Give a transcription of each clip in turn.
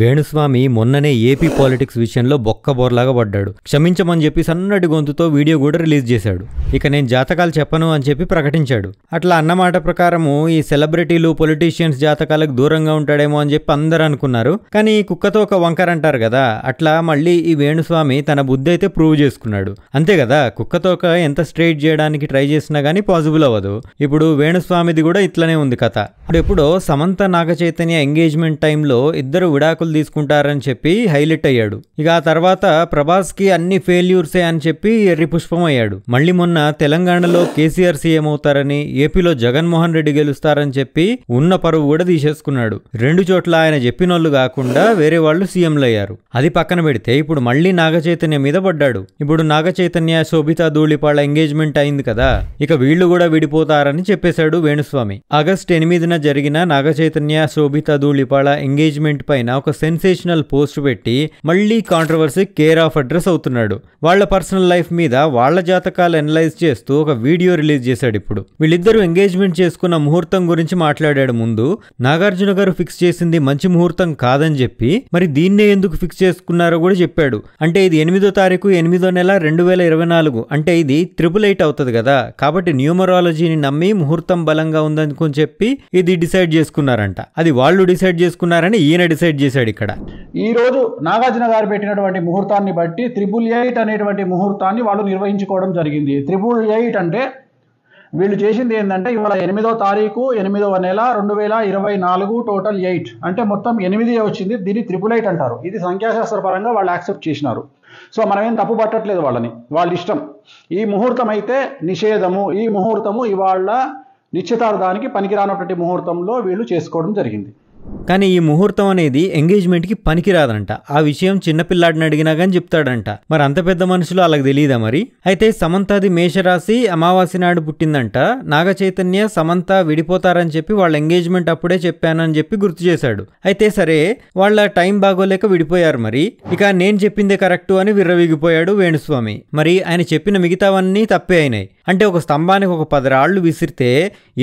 వేణుస్వామి మొన్ననే AP politics విషయంలో బొక్కబోర్లాగా పడ్డాడు. క్షమించమని చెప్పి సన్నటి గొంతుతో వీడియో కూడా రిలీజ్ చేశాడు. ఇక నేను జాతకాలు చెప్పను అని చెప్పి ప్రకటించాడు. అట్లా అన్నమాట ప్రకారము ఈ సెలబ్రిటీలు పొలిటీషియన్స్ జాతకాలకు దూరంగా ఉంటాడేమో అని చెప్పి అందరూ అనుకున్నారు. కానీ కుక్కతో ఒక వంకర అంటారు కదా, అట్లా మళ్ళీ ఈ వేణుస్వామి తన బుద్ధి అయితే ప్రూవ్ చేసుకున్నాడు. అంతే కదా, కుక్కతోక ఎంత స్ట్రైట్ చేయడానికి ట్రై చేసినా గానీ పాసిబుల్ అవ్వదు. ఇప్పుడు వేణుస్వామిది కూడా ఇట్లనే ఉంది కథ. ఎప్పుడో సమంత నాగచైతన్య ఎంగేజ్మెంట్ టైంలో ఇద్దరు విడాకులు తీసుకుంటారని చెప్పి హైలైట్ అయ్యాడు. ఇక ఆ తర్వాత ప్రభాస్ కి అన్ని ఫెయిల్యూర్సే అని చెప్పి ఎర్రి పుష్పం అయ్యాడు. మళ్ళీ మొన్న తెలంగాణలో కేసీఆర్ సీఎం అవుతారని, ఏపీలో జగన్మోహన్ రెడ్డి గెలుస్తారని చెప్పి ఉన్న పరువు కూడా తీసేసుకున్నాడు. రెండు చోట్ల ఆయన చెప్పినోళ్ళు కాకుండా వేరే వాళ్ళు సీఎంలు అయ్యారు. అది పక్కన పెడితే ఇప్పుడు మళ్ళీ నాగచైతన్య మీద పడ్డాడు. ఇప్పుడు నాగచైతన్య శోభిత ధూళిపాళ ఎంగేజ్మెంట్ అయింది కదా, ఇక వీళ్ళు కూడా విడిపోతారని చెప్పేశాడు వేణుస్వామి. ఆగస్ట్ 8న జరిగిన నాగచైతన్య శోభిత ధూళిపాళ ఎంగేజ్మెంట్ పైన ఒక సెన్సేషనల్ పోస్ట్ పెట్టి మళ్ళీ కాంట్రవర్సీ కేర్ ఆఫ్ అడ్రస్ అవుతున్నాడు. వాళ్ళ పర్సనల్ లైఫ్ మీద వాళ్ళ జాతకాలు అనలైజ్ చేస్తూ ఒక వీడియో రిలీజ్ చేశాడు. ఇప్పుడు వీళ్ళిద్దరూ ఎంగేజ్మెంట్ చేసుకున్న ముహూర్తం గురించి మాట్లాడాడు. ముందు నాగార్జున గారు ఫిక్స్ చేసింది మంచి ముహూర్తం కాదని చెప్పి మరి దీన్నే ఎందుకు ఫిక్స్ చేసుకున్నారో కూడా చెప్పాడు. అంటే ఇది 8వ తారీఖు 8వ నెల 2024, అంటే ఇది 888 అవుతుంది కదా, కాబట్టి న్యూమరాలజీని నమ్మి ముహూర్తం బలంగా ఉందనుకుని చెప్పి ఇది డిసైడ్ చేసుకున్నారంట. అది వాళ్ళు డిసైడ్ చేసుకున్నారని ఈయన డిసైడ్ చేశాడు. ఇక్కడ ఈ రోజు నాగార్జున గారు పెట్టినటువంటి ముహూర్తాన్ని బట్టి 888 అనేటువంటి ముహూర్తాన్ని వాళ్ళు నిర్వహించుకోవడం జరిగింది. 888 అంటే వీళ్ళు చేసింది ఏంటంటే ఇవాళ 8వ తారీఖు 8వ నెల 2024 టోటల్ 8 అంటే మొత్తం 8 వచ్చింది. దీన్ని 888 అంటారు. ఇది సంఖ్యాశాస్త్ర పరంగా వాళ్ళు యాక్సెప్ట్ చేసినారు. సో మనమేం తప్పు పట్టట్లేదు వాళ్ళని, వాళ్ళ ఇష్టం. ఈ ముహూర్తం అయితే నిషేధము, ఈ ముహూర్తము ఇవాళ నిశ్చితార్థానికి పనికిరానటువంటి ముహూర్తంలో వీళ్ళు చేసుకోవడం జరిగింది. కానీ ఈ ముహూర్తం అనేది ఎంగేజ్మెంట్కి పనికిరాదంట. ఆ విషయం చిన్నపిల్లాడిని అడిగినా కానీ చెప్తాడంట. మరి అంత పెద్ద మనుషులు అలాగ తెలియదా మరి? అయితే సమంతది మేషరాశి అమావాస్య నాడు పుట్టిందంట. నాగచైతన్య సమంత విడిపోతారని చెప్పి వాళ్ళ ఎంగేజ్మెంట్ అప్పుడే చెప్పానని చెప్పి గుర్తు చేశాడు. అయితే సరే, వాళ్ళ టైం బాగోలేక విడిపోయారు. మరి ఇక నేను చెప్పిందే కరెక్టు అని విర్రవీగిపోయాడు వేణుస్వామి. మరి ఆయన చెప్పిన మిగతావన్నీ తప్పే అయినాయి. అంటే ఒక స్తంభానికి ఒక 10 రాళ్లు విసిరితే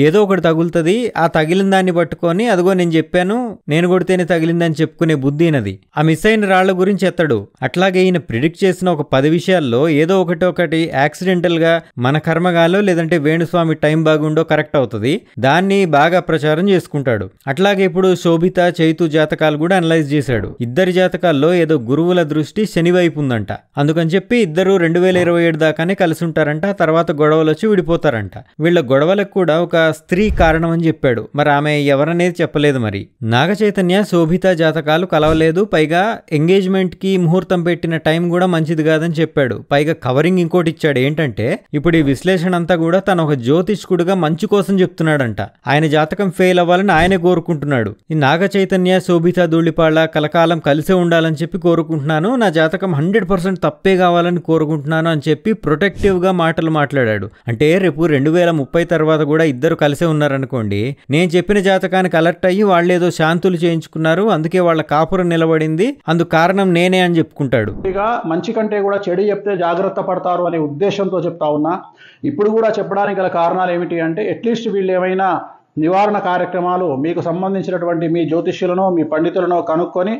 ఏదో ఒకటి తగులుతుంది. ఆ తగిలిన దాన్ని పట్టుకొని అదిగో నేను చెప్పాను, నేను కొడితేనే తగిలిందని చెప్పుకునే బుద్ధి అయినది. ఆ మిస్ అయిన రాళ్ల గురించి ఎత్తడు. అట్లాగే ఈయన ప్రిడిక్ట్ చేసిన ఒక 10 విషయాల్లో ఏదో ఒకటి యాక్సిడెంటల్ గా మన కర్మగాలో లేదంటే వేణుస్వామి టైం బాగుండో కరెక్ట్ అవుతుంది. దాన్ని బాగా ప్రచారం చేసుకుంటాడు. అట్లాగే ఇప్పుడు శోభిత చైతు జాతకాలు కూడా అనలైజ్ చేశాడు. ఇద్దరి జాతకాల్లో ఏదో గురువుల దృష్టి శని వైపు ఉందంట. అందుకని చెప్పి ఇద్దరు 2027 దాకానే కలిసి ఉంటారంట. తర్వాత గొడవలు వచ్చి విడిపోతారంట. వీళ్ళ గొడవలకు కూడా ఒక స్త్రీ కారణం అని చెప్పాడు. మరి ఆమె ఎవరనేది చెప్పలేదు. మరి నాగచైతన్య శోభిత జాతకాలు కలవలేదు. పైగా ఎంగేజ్మెంట్ కి ముహూర్తం పెట్టిన టైం కూడా మంచిది కాదని చెప్పాడు. పైగా కవరింగ్ ఇంకోటి ఇచ్చాడు. ఏంటంటే ఇప్పుడు ఈ విశ్లేషణ అంతా కూడా తను ఒక జ్యోతిష్కుడుగా మంచి కోసం చెప్తున్నాడంట. ఆయన జాతకం ఫెయిల్ అవ్వాలని ఆయనే కోరుకుంటున్నాడు. ఈ నాగచైతన్య శోభిత ధూళిపాళ కలకాలం కలిసే ఉండాలని చెప్పి కోరుకుంటున్నాను, నా జాతకం 100% తప్పే కావాలని కోరుకుంటున్నాను అని చెప్పి ప్రొటెక్టివ్ గా మాటలు మాట్లాడాడు. అంటే రేపు 2030 తర్వాత కూడా ఇద్దరు కలిసే ఉన్నారనుకోండి, నేను చెప్పిన జాతకానికి అలర్ట్ అయ్యి వాళ్ళేదో శాంతులు చేయించుకున్నారు, అందుకే వాళ్ళ కాపురం నిలబడింది, అందుకు కారణం నేనే అని చెప్పుకుంటాడు. ఇక మంచి కంటే కూడా చెడు చెప్తే జాగ్రత్త పడతారు అనే ఉద్దేశంతో చెప్తా ఉన్నా. ఇప్పుడు కూడా చెప్పడానికి గల కారణాలు ఏమిటి అంటే, అట్లీస్ట్ వీళ్ళు ఏమైనా నివారణ కార్యక్రమాలు మీకు సంబంధించినటువంటి మీ జ్యోతిష్యులను మీ పండితులను కనుక్కొని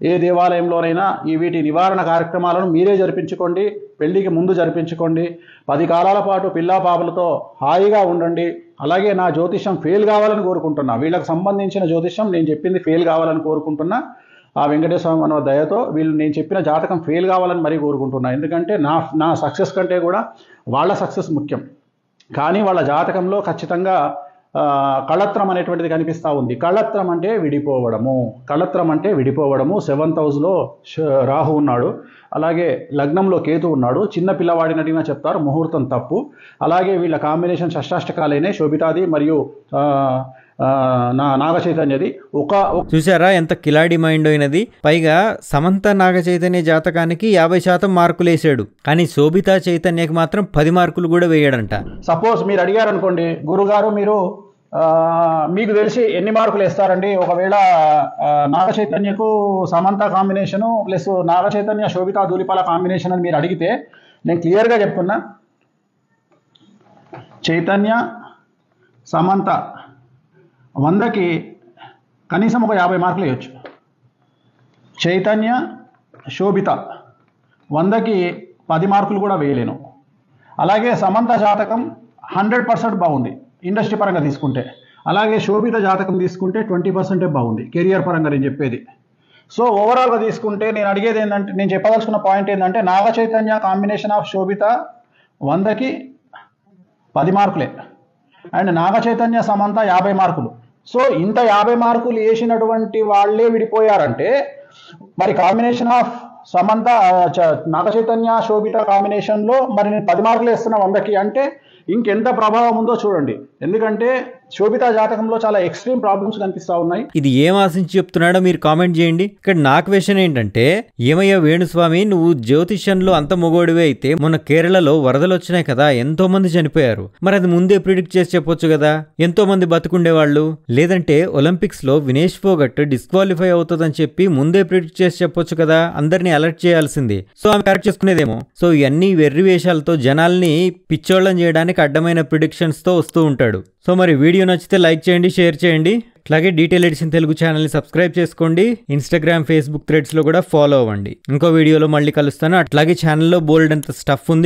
ఏ దేవాలయంలోనైనా వీటి నివారణ కార్యక్రమాలను మీరే జరిపించుకోండి. పెళ్లికి ముందు జరిపించుకోండి. 10 కాలాల పాటు పిల్లా పాపలతో హాయిగా ఉండండి. అలాగే నా జ్యోతిష్యం ఫెయిల్ కావాలని కోరుకుంటున్నా. వీళ్ళకి సంబంధించిన జ్యోతిష్యం నేను చెప్పింది ఫెయిల్ కావాలని కోరుకుంటున్నా. ఆ వెంకటేశ్వర అన్న దయతో వీళ్ళు నేను చెప్పిన జాతకం ఫెయిల్ కావాలని మరీ కోరుకుంటున్నా. ఎందుకంటే నా సక్సెస్ కంటే కూడా వాళ్ళ సక్సెస్ ముఖ్యం. కానీ వాళ్ళ జాతకంలో ఖచ్చితంగా కళత్రం అనేటువంటిది కనిపిస్తూ ఉంది. కళత్రం అంటే విడిపోవడము. కళత్రం అంటే విడిపోవడము. 7th హౌస్లో రాహు ఉన్నాడు, అలాగే లగ్నంలో కేతు ఉన్నాడు. చిన్న పిల్లవాడిని అడిగినా చెప్తారు ముహూర్తం తప్పు. అలాగే వీళ్ళ కాంబినేషన్ షష్టాష్టకాలైన శోభితాది మరియు నాగచైతన్యది. చూసారా ఎంత కిలాడి మైండ్ అయినది. పైగా సమంత నాగచైతన్య జాతకానికి 50% మార్కులు వేసాడు, కానీ శోభిత చైతన్యకి మాత్రం 10 మార్కులు కూడా వేయడంట. సపోజ్ మీరు అడిగారు అనుకోండి, గురుగారు మీరు మీకు తెలిసి ఎన్ని మార్కులు వేస్తారండి ఒకవేళ నాగచైతన్యకు సమంత కాంబినేషను ప్లస్ నాగచైతన్య శోభిత ధూళిపాళ కాంబినేషన్ అని మీరు అడిగితే నేను క్లియర్గా చెప్తున్నా, చైతన్య సమంత 100కి కనీసం ఒక 50 మార్కులు వేయచ్చు. చైతన్య, శోభిత 100కి 10 మార్కులు కూడా వేయలేను. అలాగే సమంత జాతకం 100% బాగుంది ఇండస్ట్రీ పరంగా తీసుకుంటే. అలాగే శోభిత జాతకం తీసుకుంటే 20% బాగుంది కెరియర్ పరంగా నేను చెప్పేది. సో ఓవరాల్గా తీసుకుంటే నేను అడిగేది ఏంటంటే, నేను చెప్పదలుచుకున్న పాయింట్ ఏంటంటే, నాగ చైతన్య కాంబినేషన్ ఆఫ్ శోభిత 100కి 10 మార్కులే, అండ్ నాగ చైతన్య సమంత 50 మార్కులు. సో ఇంత 50 మార్కులు వేసినటువంటి వాళ్ళే విడిపోయారంటే, మరి కాంబినేషన్ ఆఫ్ సమంత నాగ చైతన్య శోభిత కాంబినేషన్లో మరి నేను 10 మార్కులు వేస్తున్నా 100కి అంటే ఇంకెంత ప్రభావం ఉందో చూడండి. ఎందుకంటే శోభిత జాతకంలో చాలా ఎక్స్ట్రీమ్ ప్రాబ్లమ్స్ కనిపిస్తూ ఉన్నాయి. ఇది ఏం ఆశించి చెప్తున్నాడో మీరు కామెంట్ చేయండి. ఇక్కడ నా క్వశ్చన్ ఏంటంటే, ఏమయ్యా వేణుస్వామి, నువ్వు జ్యోతిష్యంలో అంత మొగోడివే అయితే మొన్న కేరళలో వరదలు వచ్చినాయి కదా, ఎంతో మంది చనిపోయారు. మరి అది ముందే ప్రిడిక్ట్ చేసి చెప్పొచ్చు కదా, ఎంతో మంది బతుకుండేవాళ్ళు. లేదంటే ఒలింపిక్స్ లో వినేష్ ఫోగట్ డిస్క్వాలిఫై అవుతుందని చెప్పి ముందే ప్రిడిక్ట్ చేసి చెప్పొచ్చు కదా, అందరినీ అలర్ట్ చేయాల్సింది. సో ఆమె కరెక్ట్ చేసుకునేదేమో. సో ఇవన్నీ వెర్రి వేషాలతో జనాల్ని పిచ్చోళ్ళని చేయడానికి అడ్డమైన ప్రిడిక్షన్స్ తో వస్తూ ఉంటాడు. సో మరి వీడియో నచ్చితే లైక్ చేయండి, షేర్ చేయండి. అట్లాగే డీటెయిల్ ఎడిషన్ తెలుగు ఛానల్ని సబ్స్క్రైబ్ చేసుకోండి. ఇన్స్టాగ్రామ్, ఫేస్బుక్ థ్రెడ్స్లో కూడా ఫాలో అవ్వండి. ఇంకో వీడియోలో మళ్ళీ కలుస్తాను. అట్లాగే ఛానల్లో బోల్డ్ అంత స్టఫ్ ఉంది.